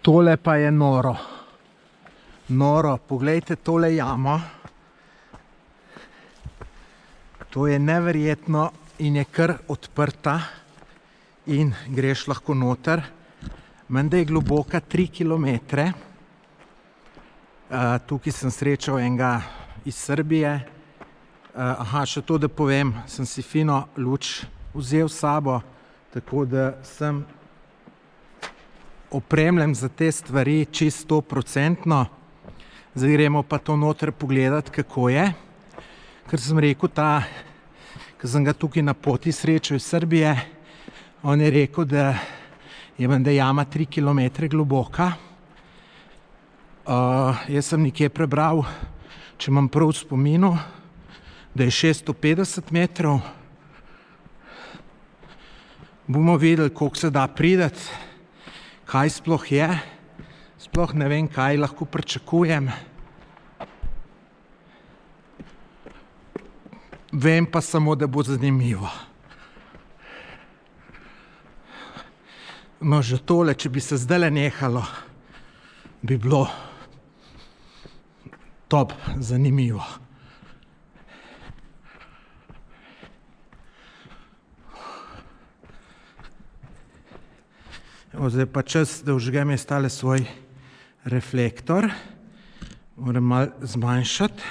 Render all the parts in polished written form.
Tole pa je noro. Noro, poglejte tole jamo. To je neverjetno in je kar odprta in greš lahko noter. Menda je globoka 3 kilometre. Tukaj sem srečal enega iz Srbije. Aha, še to, da povem, sem si fino luč vzel s sabo, tako da sem opremljen za te stvari čisto 100%. Zdaj gremo pa to noter pogledati, kako je. Ker sem rekel, ker sem ga tukaj na poti srečal iz Srbije, on je rekel, da je menda jama 3 kilometre globoka. Jaz sem nekje prebral, če imam prav v spominu, da je 650 metrov. Bomo videli, koliko se da priti, kaj sploh je. Sploh ne vem, kaj lahko pričakujem. Vem pa samo, da bo zanimivo. No, že tole, če bi se zdajle nehalo, bi bilo top zanimivo. Zdaj pa čas, da vžgem jaz tale svoj reflektor. Moram malo zmanjšati,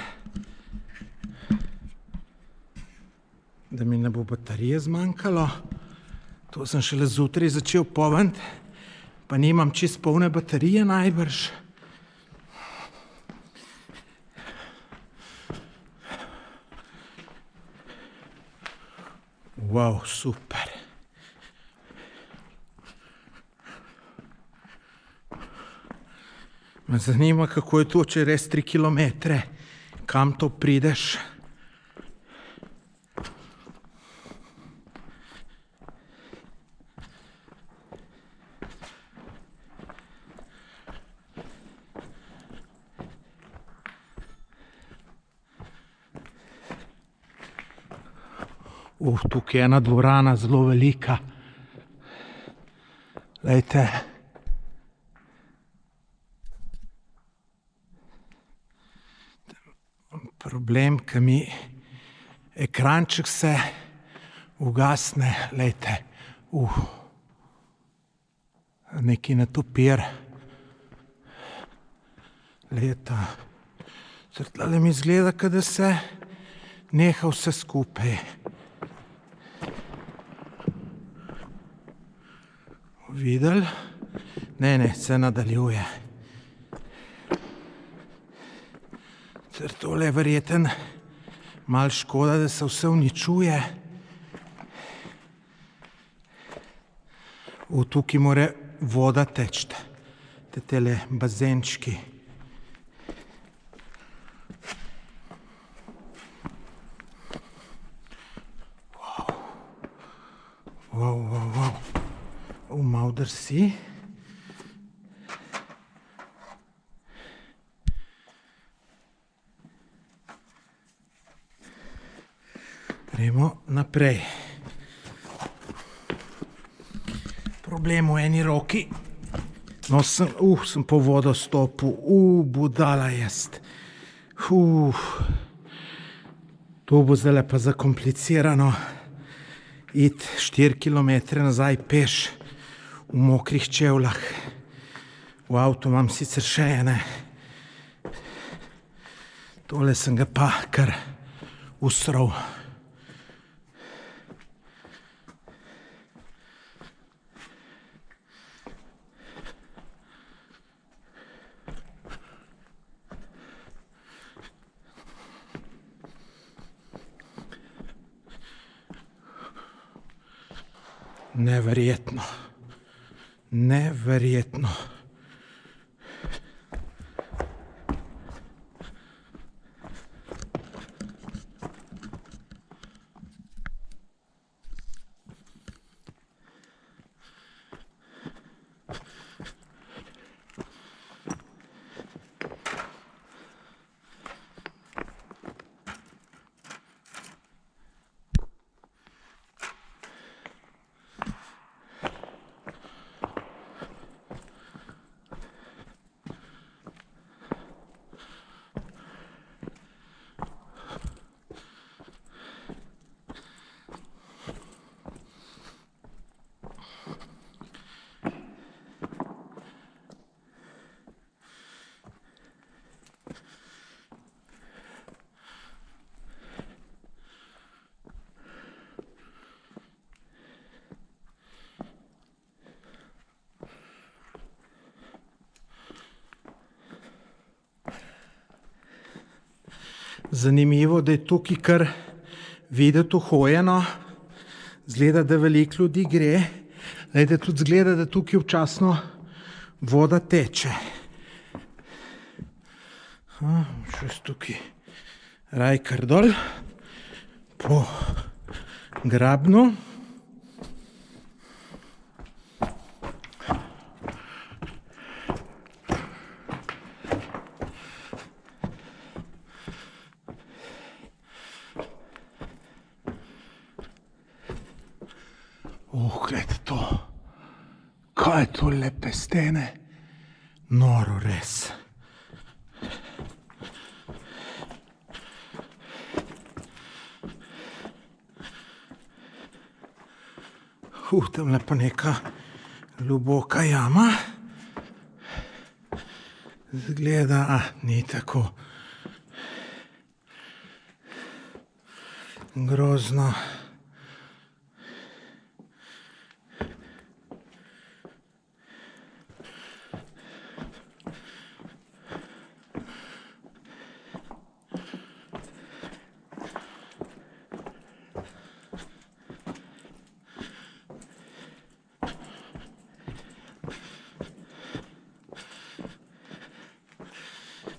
da mi ne bo baterije zmanjkalo. To sem šele zjutraj začel polniti, pa nimam čisto polne baterije najbrž. Wow, super. Me zanima, kako je to, če je res 3 kilometre, kam to prideš. Tukaj je ena dvorana zelo velika. Glejte. Problem, ki mi ekranček se ugasne, glejte. Neki netopir leta. Tlele mi izgleda, kot da se neha vse skupaj. Videli? Ne, se nadaljuje. Tole je verjeten malo škoda, da se vse uničuje. Tukaj mora voda teči, tele bazenčki. Wow. Malo drsi. Gremo naprej. Problem v eni roki. No, sem po vodo stopil. Budala jaz. To bo zdaj pa zakomplicirano. Iti 4 kilometre nazaj peš v mokrih čevljah. V avtu imam sicer še ene. Tole sem ga pa kar usral. Neverjetno. Neverjetno. Zanimivo, da je tukaj kar videti uhojeno. Zgleda, da veliko ljudi gre. Glejte, tudi zgleda, da tukaj včasno voda teče. Še tukaj raj kar dol po grabnu. Gledajte to. Kaj je to lepe stene? Noro res. Tamle pa neka globoka jama. Zgleda, ni tako grozno.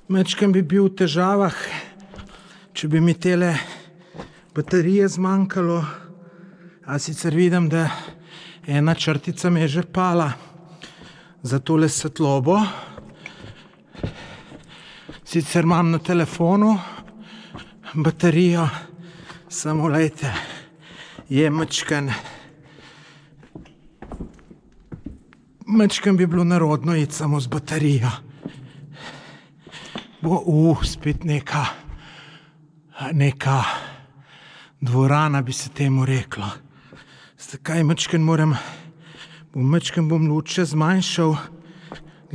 Mečkam bi bil v težavah, če bi mi tele baterije zmanjkalo, a sicer vidim, da ena črtica me je že pala za tole svetlobo. Sicer imam na telefonu baterijo, samo lejte, je mečkam bi bilo nerodno iti samo z baterijo. Spet neka dvorana bi se temu reklo. Zakaj bom luč še zmanjšal,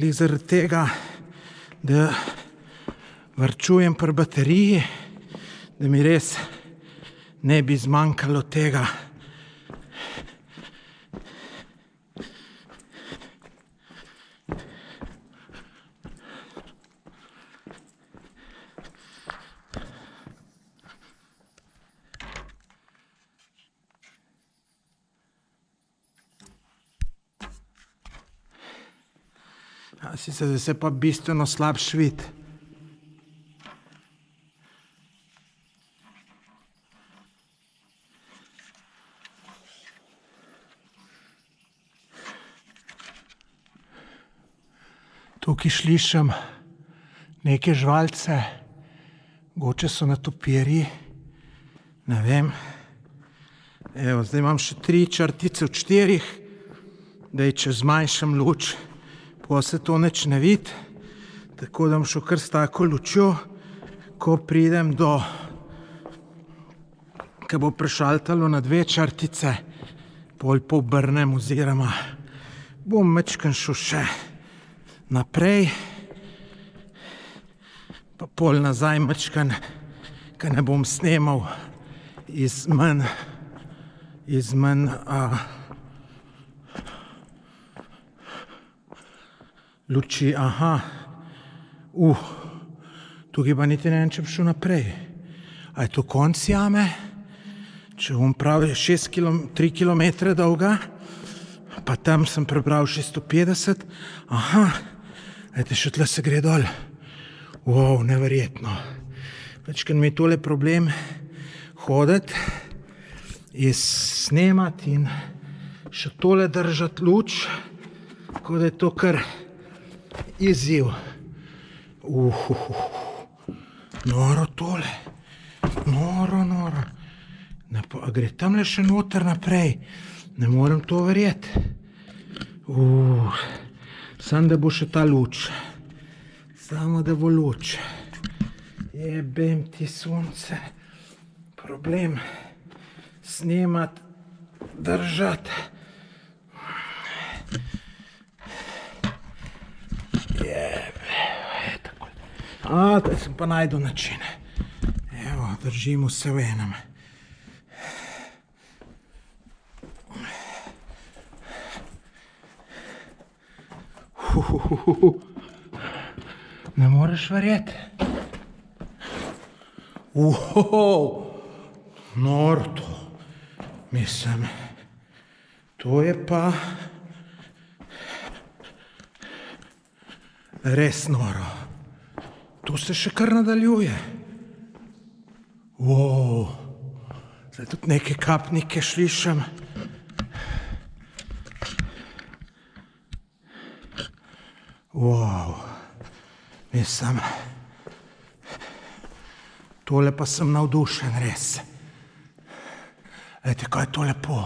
glih zaradi tega, da varčujem pri bateriji, da mi res ne bi zmanjkalo tega. Sicer da se pa bistveno slabš vidi. Tukaj slišim neke žvalce, mogoče so netopirji, ne vem. Evo, zdaj imam še 3 črtice od 4, da če zmanjšam luč, pa se to nič ne vidi, tako da bom šel kar s tako lučjo, ko pridem do, ko bo prešaltalo na 2 črtice, pol pa obrnem oziroma bom mečkan šel še naprej, pa pol nazaj mečkan, ker ne bom snemal iz manj luči. Tukaj pa niti ne vem, če bi šel naprej. A je to konc jame? Če bom prav 3 kilometre dolga, pa tam sem prebral 650. Ejte, še tle se gre dol. Neverjetno. Večkrat mi je tole problem hoditi, snemati in še tole držati luč, tako da je to kar izziv. Noro tole. Noro. A gre tamle še noter naprej? Ne morem to verjeti. Samo da bo še ta luč. Samo da bo luč. Jebem ti sonce. Problem snemati, držati. Zdaj sem pa najdel način. Evo, držim vse v enem. Ne moreš verjeti. Noro to. Mislim, to je pa res noro. To se še kar nadaljuje. Zdaj tudi neke kapnike slišim. Mislim, tole pa sem navdušen, res. Glejte, kaj je to lepo.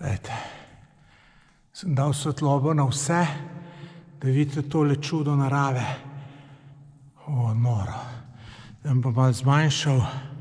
Glejte, sem dal svetlobo na vse, da vidite tole čudo narave. Noro. Zdaj bom pa malo zmanjšal.